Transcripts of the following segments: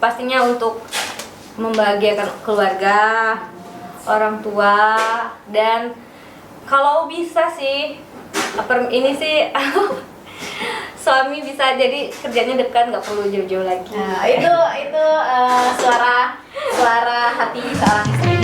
pastinya untuk membahagiakan keluarga, orang tua, dan kalau bisa sih ini sih suami bisa jadi kerjanya dekat, nggak perlu jauh-jauh lagi. Nah, itu suara hati seorang istri.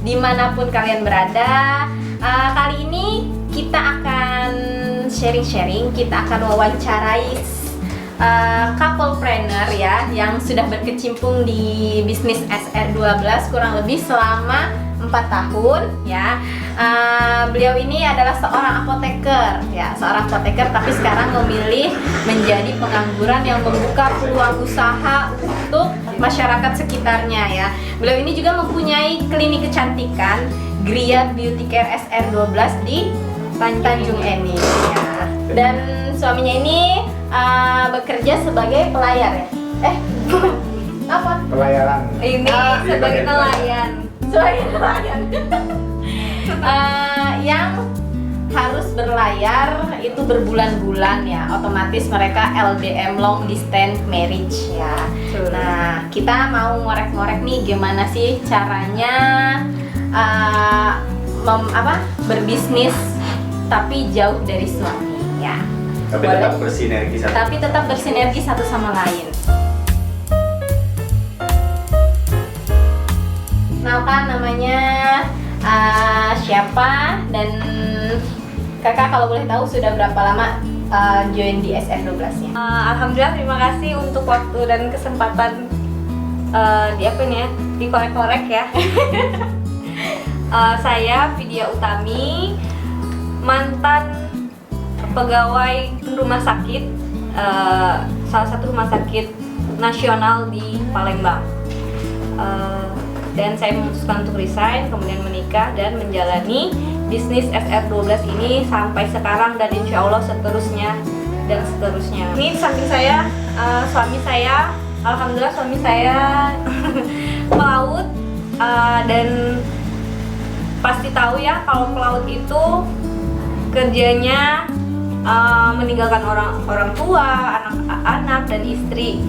Dimanapun kalian berada, kali ini kita akan sharing-sharing, kita akan wawancarai couplepreneur ya yang sudah berkecimpung di bisnis SR12 kurang lebih selama 4 tahun ya. Beliau ini adalah seorang apoteker ya, seorang apoteker tapi sekarang memilih menjadi pengangguran yang membuka peluang usaha untuk masyarakat sekitarnya ya. Beliau ini juga mempunyai klinik kecantikan Gria Beauty Care SR12 di Tanjung Enim ya. Dan suaminya ini bekerja sebagai pelayar ya. Apa? Pelayaran. Ini sebagai nelayan. Sebagai nelayan. Yang harus berlayar itu berbulan-bulan ya, otomatis mereka LDM, long distance marriage ya. Nah, kita mau ngorek-ngorek nih gimana sih caranya berbisnis tapi jauh dari suami ya. Tapi tetap bersinergi satu. Tapi tetap bersinergi satu sama lain. Kenalkan namanya siapa, dan kakak kalau boleh tahu sudah berapa lama join di SR12-nya? Alhamdulillah, terima kasih untuk waktu dan kesempatan dikorek-korek ya. Saya Vidya Utami, mantan pegawai rumah sakit, salah satu rumah sakit nasional di Palembang. Dan saya memutuskan untuk resign, kemudian menikah dan menjalani bisnis SR12 ini sampai sekarang, dan insya Allah seterusnya dan seterusnya. Ini samping saya, suami saya, alhamdulillah suami saya pelaut, dan pasti tahu ya kalau pelaut itu kerjanya meninggalkan orang tua, anak-anak dan istri.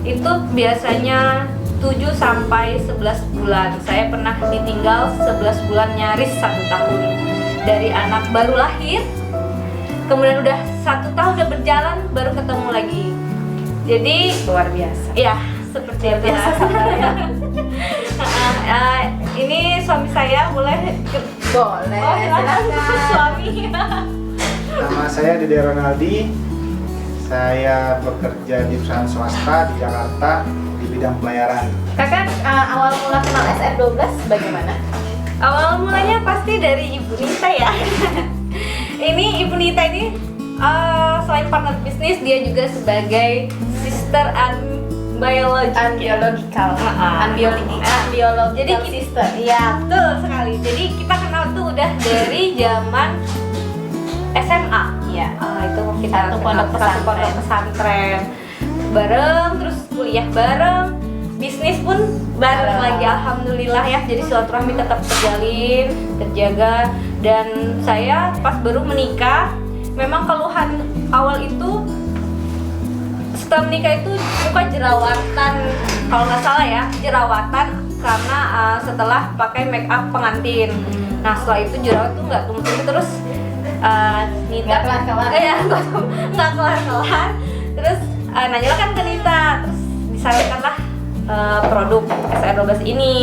Itu biasanya 7 sampai 11 bulan. Saya pernah ditinggal 11 bulan, nyaris 1 tahun. Dari anak baru lahir, kemudian udah 1 tahun udah berjalan, baru ketemu lagi. Jadi Luar biasa. ya seperti biasa. Ini suami saya, boleh? Boleh. Oh, silakan. Suami. Nama saya Dede Ronaldi. Saya bekerja di perusahaan swasta di Jakarta di bidang pelayaran. Kakak awal mula kenal SR12 bagaimana? Awal mulanya pasti dari Ibu Nita ya. Ini Ibu Nita ini selain partner bisnis, dia juga sebagai sister unbiological. Jadi sister. Iya, betul sekali. Jadi kita kenal tuh udah dari zaman SMA. Iya. Itu kita Satu pondok pesantren bareng, terus kuliah bareng, bisnis pun bareng lagi, alhamdulillah ya. Jadi silaturahmi tetap terjalin, terjaga. Dan saya pas baru menikah, memang keluhan awal itu setelah menikah itu bukan jerawatan, kalau nggak salah ya, jerawatan karena setelah pakai make up pengantin. Nah setelah itu jerawat tuh nggak tumbuh terus. Nita Nggak kelar-kelar. Nggak kelar-kelar. Terus nanyalah kan ke Nita, terus disarankanlah produk SR12 ini.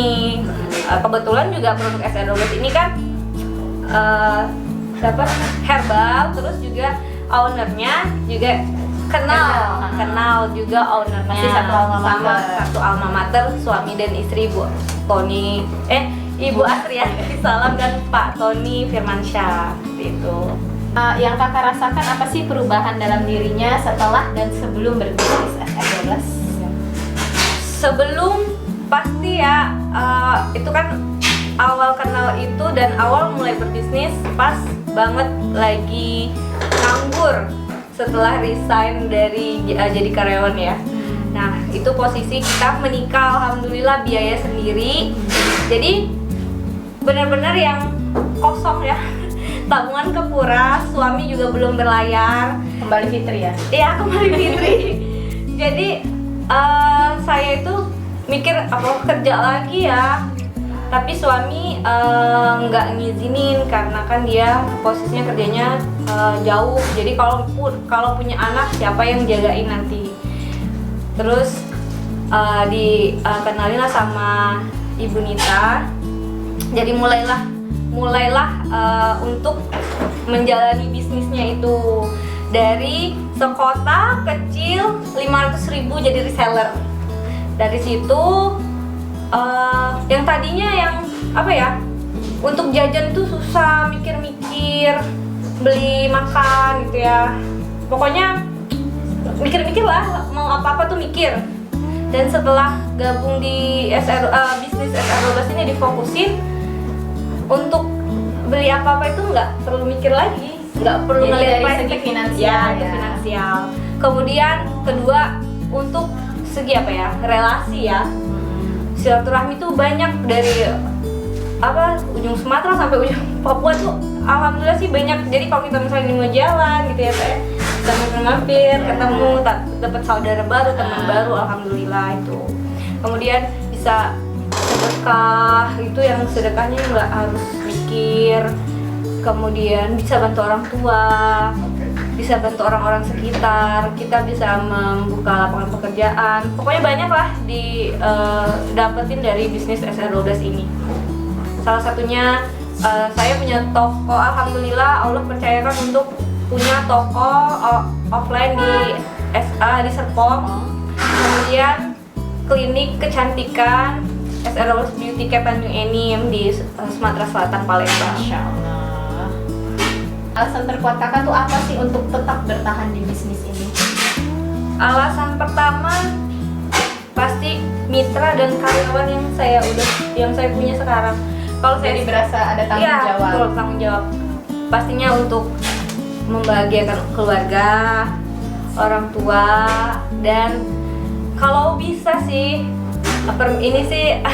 Kebetulan juga produk SR12 ini kan herbal, terus juga ownernya juga kenal juga ownernya, masih satu alma mater. sama satu alma mater, suami dan istri Ibu Astriani Salam dan Pak Tony Firmansyah, seperti itu. Yang kakak rasakan apa sih perubahan dalam dirinya setelah dan sebelum berbisnis SR12? Sebelum pasti ya, itu kan awal kenal itu dan awal mulai berbisnis pas banget lagi nganggur setelah resign dari jadi karyawan ya. Nah itu posisi kita menikah, alhamdulillah biaya sendiri, jadi benar-benar yang kosong ya. Tabungan kekuras, suami juga belum berlayar. Kembali fitri ya? Iya, kembali fitri. Jadi saya itu mikir apa kerja lagi ya, tapi suami nggak ngizinin karena kan dia posisinya kerjanya jauh. Jadi kalau punya anak siapa yang jagain nanti. Terus dikenalin lah sama Ibu Nita. Jadi mulailah untuk menjalani bisnisnya itu dari sekota kecil 500.000 jadi reseller. Dari situ yang tadinya yang apa ya, untuk jajan tuh susah, mikir-mikir beli makan gitu ya, pokoknya mikir-mikir lah, mau apa-apa tuh mikir. Dan setelah gabung di bisnis SR12 ini difokusin untuk beli apa-apa itu nggak perlu mikir lagi, nggak perlu Jadi ngeliat dari price segi tag. finansial Ya, ya. finansial. Kemudian kedua untuk segi apa ya, relasi ya, silaturahmi tuh banyak dari ujung Sumatera sampai ujung Papua tuh alhamdulillah sih banyak. Jadi kalau kita misalnya di mau jalan gitu ya, saya bisa mampir ketemu, dapat saudara baru, teman baru, alhamdulillah itu. Kemudian bisa sedekah, itu yang sedekahnya nggak harus mikir. Kemudian bisa bantu orang tua, bisa bantu orang-orang sekitar, kita bisa membuka lapangan pekerjaan. Pokoknya banyak lah dapetin dari bisnis SR12 ini. Salah satunya saya punya toko, alhamdulillah Allah percayakan untuk punya toko offline di di Serpong. Kemudian klinik kecantikan SR12 Beauty Care Tanjung Enim di Sumatera Selatan, Palembang. Masya Allah. Alasan terkuat kakak tuh apa sih untuk tetap bertahan di bisnis ini? Alasan pertama pasti mitra dan karyawan yang saya punya sekarang. Kalau saya Jadi berasa ada tanggung iya, jawab. betul, tanggung jawab. Pastinya untuk membahagiakan keluarga, orang tua, dan kalau bisa sih ini sih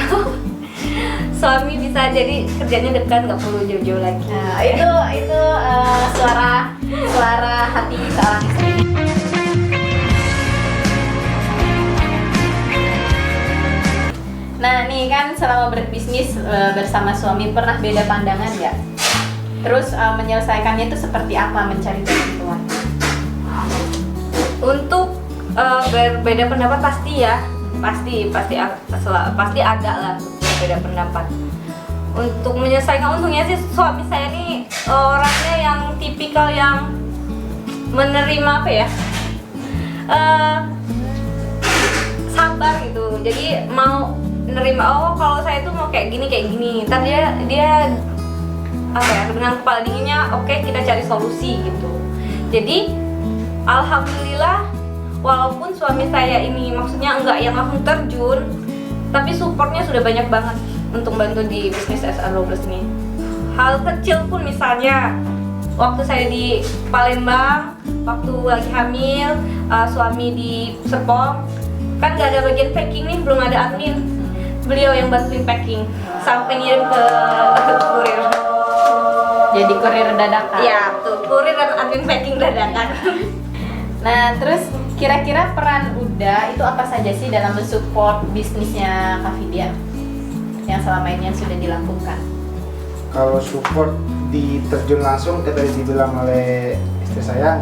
suami bisa jadi kerjanya dekat, nggak perlu jauh-jauh lagi. Nah, itu suara hati seorang istri. Nah, nih kan selama berbisnis bersama suami pernah beda pandangan nggak? Terus menyelesaikannya itu seperti apa, mencari jalan keluar? Untuk berbeda pendapat pasti ya, pasti ada lah berbeda pendapat. Untuk menyelesaikan, untungnya sih suami saya ini orangnya yang tipikal yang menerima apa ya, sabar gitu. Jadi mau menerima, oh kalau saya tuh mau kayak gini, ntar dia apa ya, dengan kepala dinginnya oke, kita cari solusi gitu. Jadi alhamdulillah, walaupun suami saya ini maksudnya enggak yang langsung terjun, tapi supportnya sudah banyak banget untuk bantu di bisnis SR12 ini. Hal kecil pun, misalnya waktu saya di Palembang, waktu lagi hamil, suami di Serpong, kan nggak ada bagian packing nih, belum ada admin. Beliau yang bantuin packing sampai ngirim ke kurir. Jadi kurir dadakan. Ya, tuh kurir dan admin packing dadakan. Nah, terus kira-kira peran Uda itu apa saja sih dalam mensupport bisnisnya Kak Vidya yang selama ini yang sudah dilakukan? Kalau support diterjun langsung, tadi dibilang oleh istri saya,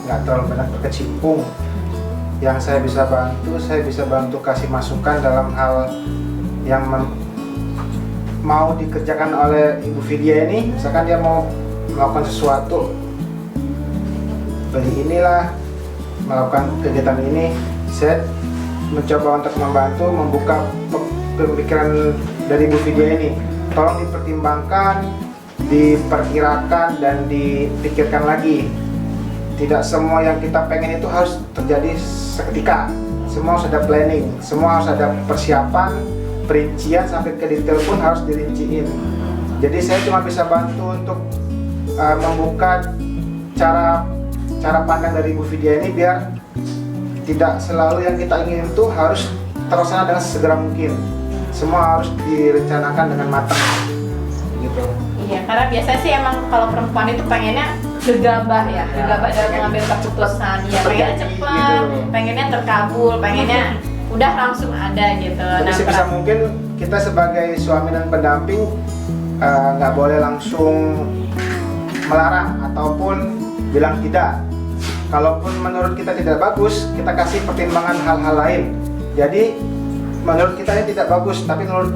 nggak terlalu banyak berkecimpung. Yang saya bisa bantu kasih masukan dalam hal yang mau dikerjakan oleh Ibu Vidya ini. Misalkan dia mau melakukan sesuatu, beli inilah, melakukan kegiatan ini, saya mencoba untuk membuka pemikiran dari Ibu Vidya ini. Tolong dipertimbangkan, diperkirakan dan dipikirkan lagi. Tidak semua yang kita pengen itu harus terjadi seketika. Semua harus ada planning, semua harus ada persiapan, perincian sampai ke detail pun harus dirinciin. Jadi saya cuma bisa bantu untuk membuka cara pandang dari Bu Vidya ini biar tidak selalu yang kita ingin itu harus terlaksana dengan segera mungkin. Semua harus direncanakan dengan matang, gitu. Iya, karena biasanya sih emang kalau perempuan itu pengennya gegabah ya, gegabah dalam mengambil keputusan. Ya, pengennya cepat, gitu. pengennya terkabul, pengennya udah langsung ada gitu. Jadi sebisa mungkin kita sebagai suami dan pendamping nggak boleh langsung melarang ataupun bilang tidak. Kalaupun menurut kita tidak bagus, kita kasih pertimbangan hal-hal lain. Jadi menurut kita ini tidak bagus, tapi menurut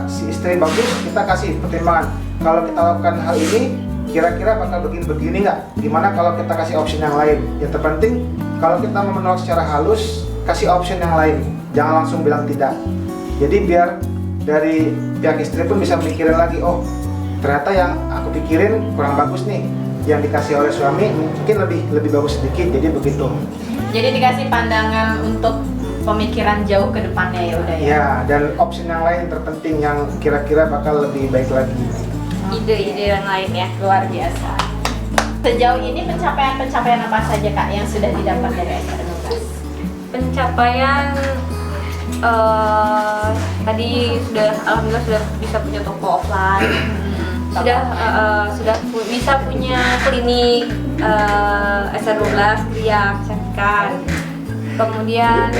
si istri bagus, kita kasih pertimbangan. Kalau kita lakukan hal ini, kira-kira bakal begini nggak? Gimana kalau kita kasih option yang lain? Yang terpenting, kalau kita mau menolak secara halus, kasih option yang lain. Jangan langsung bilang tidak. Jadi biar dari pihak istri pun bisa mikirin lagi, oh ternyata yang aku pikirin kurang bagus nih. Yang dikasih oleh suami mungkin lebih bagus sedikit, jadi begitu. Jadi dikasih pandangan untuk pemikiran jauh ke depannya ya udah ya. Ya, dan option yang lain terpenting yang kira-kira bakal lebih baik lagi. Ide-ide yang lain ya. Luar biasa. Sejauh ini pencapaian apa saja Kak yang sudah didapat dari SR12? Pencapaian tadi alhamdulillah sudah bisa punya toko offline. Sudah bisa punya klinik SR12 Kriak sertifikat. Kemudian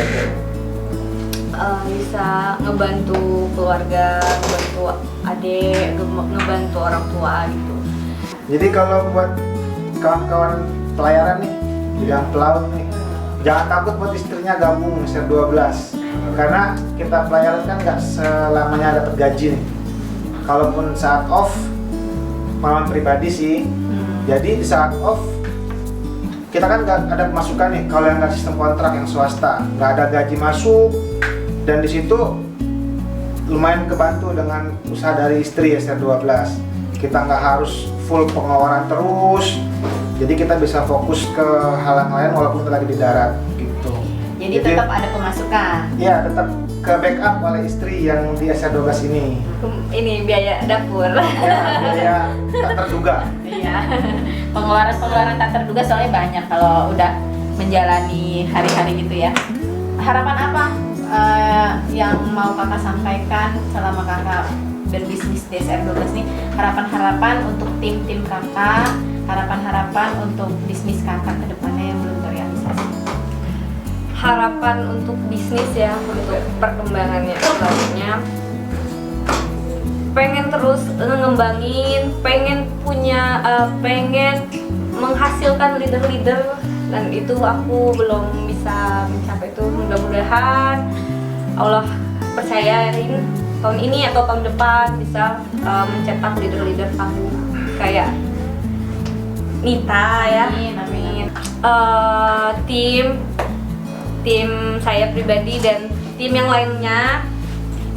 bisa ngebantu keluarga, ngebantu adik, ngebantu orang tua gitu. Jadi kalau buat kawan-kawan pelayaran nih, bidang pelaut nih, jangan takut buat istrinya gabung SR12. Karena kita pelayaran kan nggak selamanya dapat gaji nih. Kalaupun saat off, pengalaman pribadi sih. Jadi di saat off kita kan nggak ada pemasukan nih. Kalau yang nggak sistem kontrak yang swasta, nggak ada gaji masuk, dan di situ lumayan kebantu dengan usaha dari istri SR12. Kita nggak harus full pengeluaran terus, jadi kita bisa fokus ke hal yang lain walaupun kita lagi di darat gitu. Jadi tetap ada pemasukan. Iya, tetap ke backup oleh istri yang di SR12 ini. Ini biaya dapur. Ya, biaya tak terduga. Iya. Pengeluaran tak terduga soalnya banyak kalau udah menjalani hari-hari gitu ya. Harapan apa yang mau kakak sampaikan selama kakak berbisnis di SR12 nih? Harapan-harapan untuk tim-tim kakak, harapan-harapan untuk bisnis kakak ke depannya yang belum terrealisasi. Harapan untuk bisnis ya, untuk perkembangannya selanjutnya pengen terus ngembangin, pengen menghasilkan leader-leader, dan itu aku belum bisa mencapai itu. Mudah-mudahan Allah percayain tahun ini atau tahun depan bisa mencetak leader-leader tangguh kayak Nita ya. Amin. Tim saya pribadi dan tim yang lainnya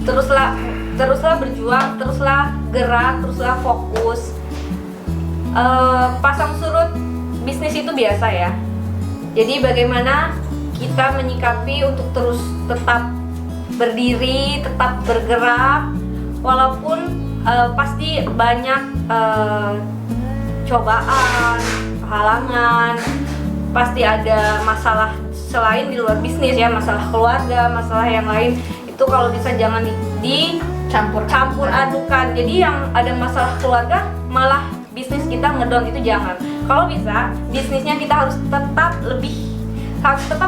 teruslah berjuang, teruslah gerak, teruslah fokus. Pasang surut bisnis itu biasa ya. Jadi bagaimana kita menyikapi untuk terus tetap berdiri, tetap bergerak, walaupun pasti banyak cobaan, halangan, pasti ada masalah selain di luar bisnis ya, masalah keluarga, masalah yang lain. Itu kalau bisa jangan campur adukan. Jadi yang ada masalah keluarga malah bisnis kita ngedown, itu jangan. Kalau bisa bisnisnya kita harus tetap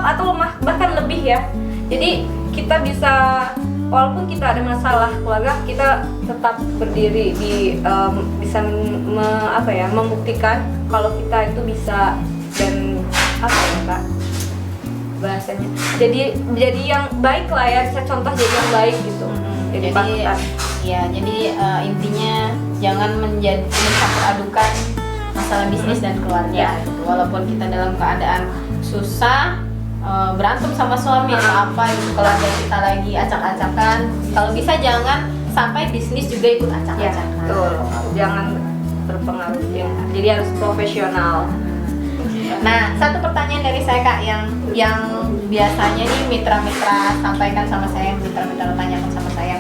atau lemah, bahkan lebih ya. Jadi kita bisa, walaupun kita ada masalah keluarga, kita tetap berdiri bisa membuktikan kalau kita itu bisa, dan Kak bahasanya. Jadi yang baik lah ya, bisa contoh jadi yang baik gitu. Jadi intinya jangan mencampur adukan masalah bisnis dan keluarga. Walaupun kita dalam keadaan susah, berantem sama suami atau apa gitu, keluarga kita lagi acak-acakan, kalau bisa jangan sampai bisnis juga ikut acak-acakan. Betul. Jangan berpengaruh ya. Jadi harus profesional. Nah, satu pertanyaan dari saya Kak yang biasanya nih mitra-mitra sampaikan sama saya, mitra-mitra tanyakan sama saya.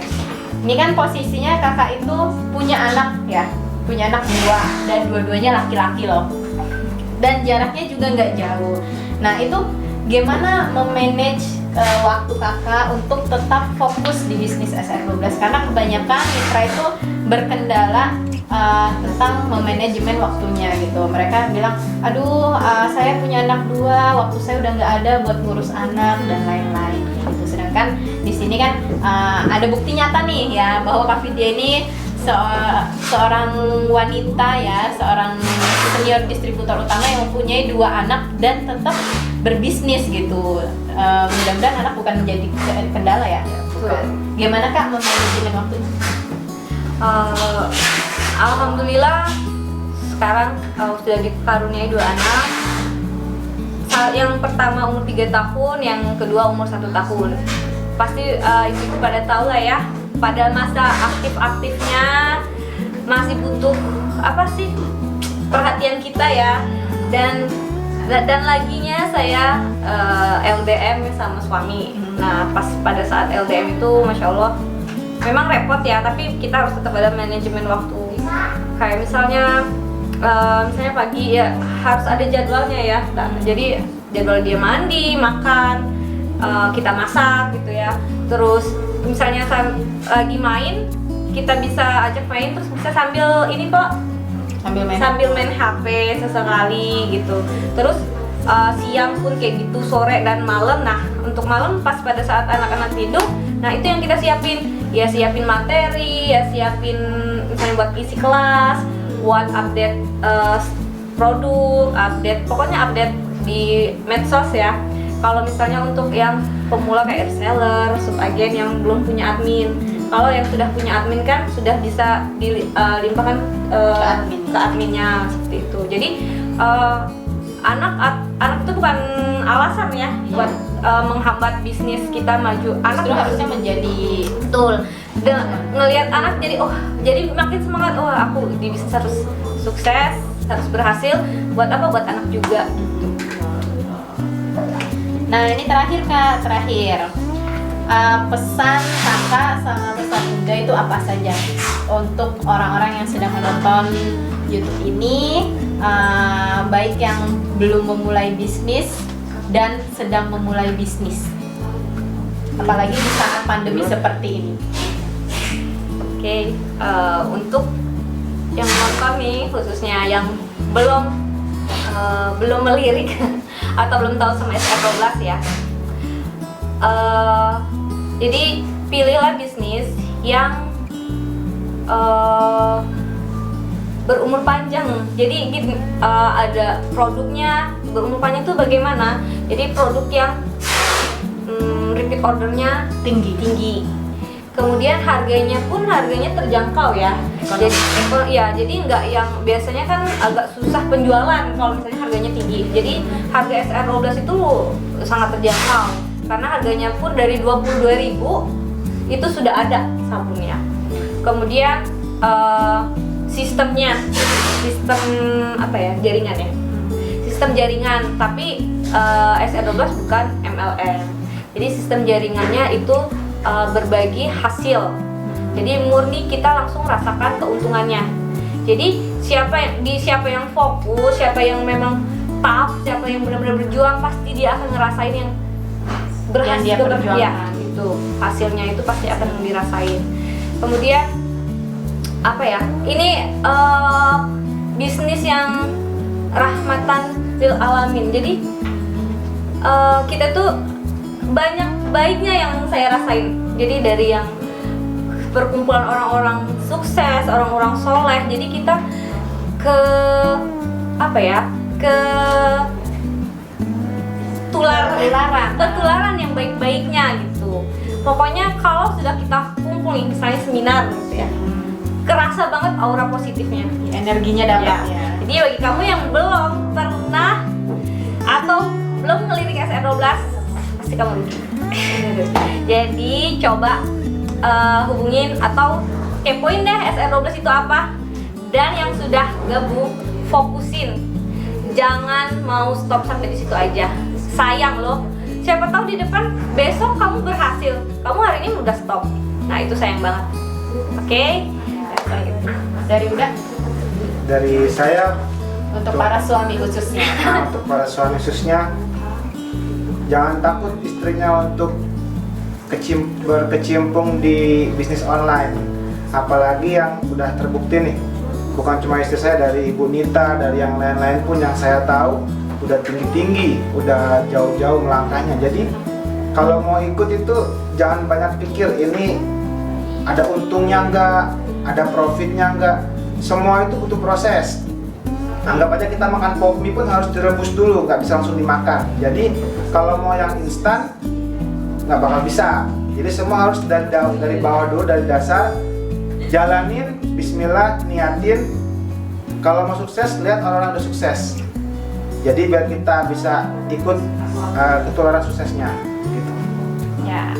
Ini kan posisinya kakak itu punya anak ya, punya anak 2 dan dua-duanya laki-laki loh. Dan jaraknya juga nggak jauh. Nah, itu gimana memanage waktu kakak untuk tetap fokus di bisnis SR12? Karena kebanyakan mitra itu berkendala tentang memanajemen waktunya gitu. Mereka bilang, aduh saya punya anak 2, waktu saya udah nggak ada buat ngurus anak dan lain-lain gitu. Sedangkan di sini kan ada bukti nyata nih ya bahwa Kak Vidya ini seorang wanita ya, seorang senior distributor utama yang mempunyai 2 anak dan tetap berbisnis gitu. Mudah-mudahan anak bukan menjadi kendala ya. Gimana Kak memanajemen waktunya? Alhamdulillah sekarang sudah dikaruniai 2 anak. Yang pertama umur 3 tahun, yang kedua umur 1 tahun. Pasti ibu pada tahu lah ya, pada masa aktif-aktifnya masih butuh apa sih perhatian kita ya. Dan laginya saya LDM sama suami. Nah pas pada saat LDM itu Masya Allah memang repot ya, tapi kita harus tetap ada manajemen waktu. Kayak misalnya pagi ya harus ada jadwalnya ya. Jadi jadwal dia mandi, makan, kita masak gitu ya. Terus misalnya lagi main, kita bisa ajak main terus bisa sambil ini kok sambil main HP sesekali gitu. Terus siang pun kayak gitu, sore dan malam. Nah untuk malam pas pada saat anak-anak tidur, nah itu yang kita siapin. Ya siapin materi, ya siapin misalnya buat isi kelas, buat update produk, pokoknya update di medsos ya. Kalau misalnya untuk yang pemula kayak reseller, subagen yang belum punya admin, kalau yang sudah punya admin kan sudah bisa dilimpahkan ke adminnya seperti itu. Jadi anak itu bukan alasan ya buat menghambat bisnis kita maju. Anak justru harusnya menjadi betul. Ngelihat anak jadi makin semangat. Aku di bisnis harus sukses, harus berhasil. Buat apa? Buat anak juga gitu. Nah ini terakhir Kak, pesan kakak sama pesan Bunda itu apa saja untuk orang-orang yang sedang menonton YouTube ini, baik yang belum memulai bisnis dan sedang memulai bisnis, apalagi di saat pandemi seperti ini. Oke, untuk yang nonton nih, khususnya yang belum melirik atau belum tahu sama SR12 ya. Jadi pilihlah bisnis yang berumur panjang. Jadi ada produknya berumur panjang itu bagaimana? Jadi produk yang repeat ordernya tinggi. Kemudian harganya terjangkau ya. Jadi nggak yang biasanya kan agak susah penjualan kalau misalnya harganya tinggi. Jadi harga SR12 itu sangat terjangkau karena harganya pun dari 22.000 itu sudah ada sabunnya. Kemudian sistem jaringan ya. Sistem jaringan, tapi SR12 bukan MLM. Jadi sistem jaringannya itu berbagi hasil. Jadi murni kita langsung rasakan keuntungannya. Jadi siapa yang fokus, siapa yang memang tough, siapa yang benar-benar berjuang, pasti dia akan ngerasain yang berhasil, yang dia perjuangkan. Ya, itu hasilnya itu pasti akan dirasain. Kemudian apa ya? Ini bisnis yang rahmatan lil alamin. Jadi kita tuh banyak baiknya yang saya rasain. Jadi dari yang perkumpulan orang-orang sukses, orang-orang soleh. Jadi kita ketularan yang baik-baiknya gitu. Pokoknya kalau sudah kita kumpul misalnya seminar gitu ya, kerasa banget aura positifnya, energinya dapat ya. Jadi bagi kamu yang belum pernah atau belum ngelirik SR12, pasti kamu rugi. Jadi coba hubungin atau kepoin deh SR12 itu apa. Dan yang sudah gabung, fokusin. Jangan mau stop sampai di situ aja. Sayang loh. Siapa tahu di depan besok kamu berhasil. Kamu hari ini udah stop. Nah, itu sayang banget. Oke? Ya, gitu. Dari Uda, Dari saya untuk para suami khususnya. untuk para suami khususnya, jangan takut istrinya untuk berkecimpung di bisnis online. Apalagi yang udah terbukti nih, bukan cuma istri saya, dari Ibu Nita, dari yang lain-lain pun yang saya tahu udah tinggi-tinggi, udah jauh-jauh melangkahnya. Jadi kalau mau ikut itu jangan banyak pikir ini ada untungnya enggak, ada profitnya enggak. Semua itu butuh proses. Anggap aja kita makan pop mie pun harus direbus dulu, nggak bisa langsung dimakan. Jadi kalau mau yang instan nggak bakal bisa. Jadi semua harus dari bawah dulu, dari dasar. Jalanin, bismillah, niatin. Kalau mau sukses, lihat orang-orang udah sukses. Jadi biar kita bisa ikut ketularan suksesnya gitu. Ya,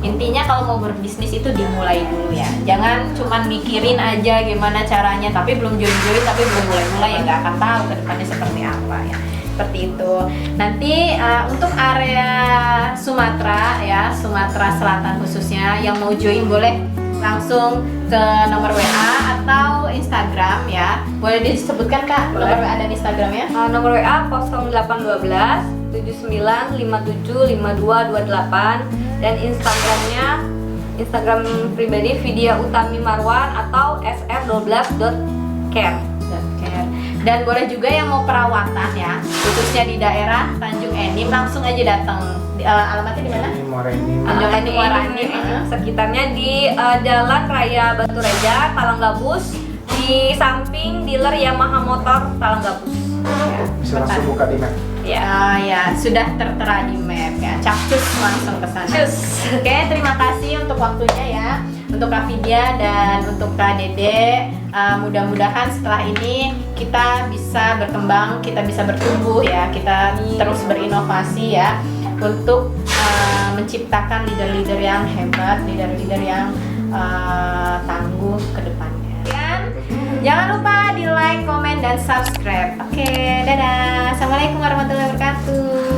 intinya kalau mau berbisnis itu dimulai dulu ya. Jangan cuman mikirin aja gimana caranya, tapi belum join-join, tapi belum mulai-mulai, ya nggak akan tahu ke depannya seperti apa ya. Seperti itu. Nanti untuk area Sumatera ya, Sumatera Selatan khususnya, yang mau join boleh langsung ke nomor WA atau Instagram ya. Boleh disebutkan Kak nomor WA dan Instagramnya? Nomor WA 0812 79575228 dan Instagram pribadi Vidya Utami Marwan atau sr12.care. Dan boleh juga yang mau perawatan ya, khususnya di daerah Tanjung Enim, langsung aja datang. Alamatnya di mana? Ini Moreni. Tanjung Enim, sekitarnya di Jalan Raya Batu Reja, Talanggabus, di samping dealer Yamaha Motor Talanggabus. Bisa langsung buka di map. Ya, sudah tertera di map ya. Capcus langsung ke sana. Cus. Oke, terima kasih untuk waktunya ya. Untuk Kak Vidya dan untuk Kak Dede, mudah-mudahan setelah ini kita bisa berkembang, kita bisa bertumbuh ya, kita terus berinovasi ya untuk menciptakan leader-leader yang hebat, leader-leader yang tangguh ke depannya. Dan jangan lupa di like, komen, dan subscribe. Oke, dadah. Assalamualaikum warahmatullahi wabarakatuh.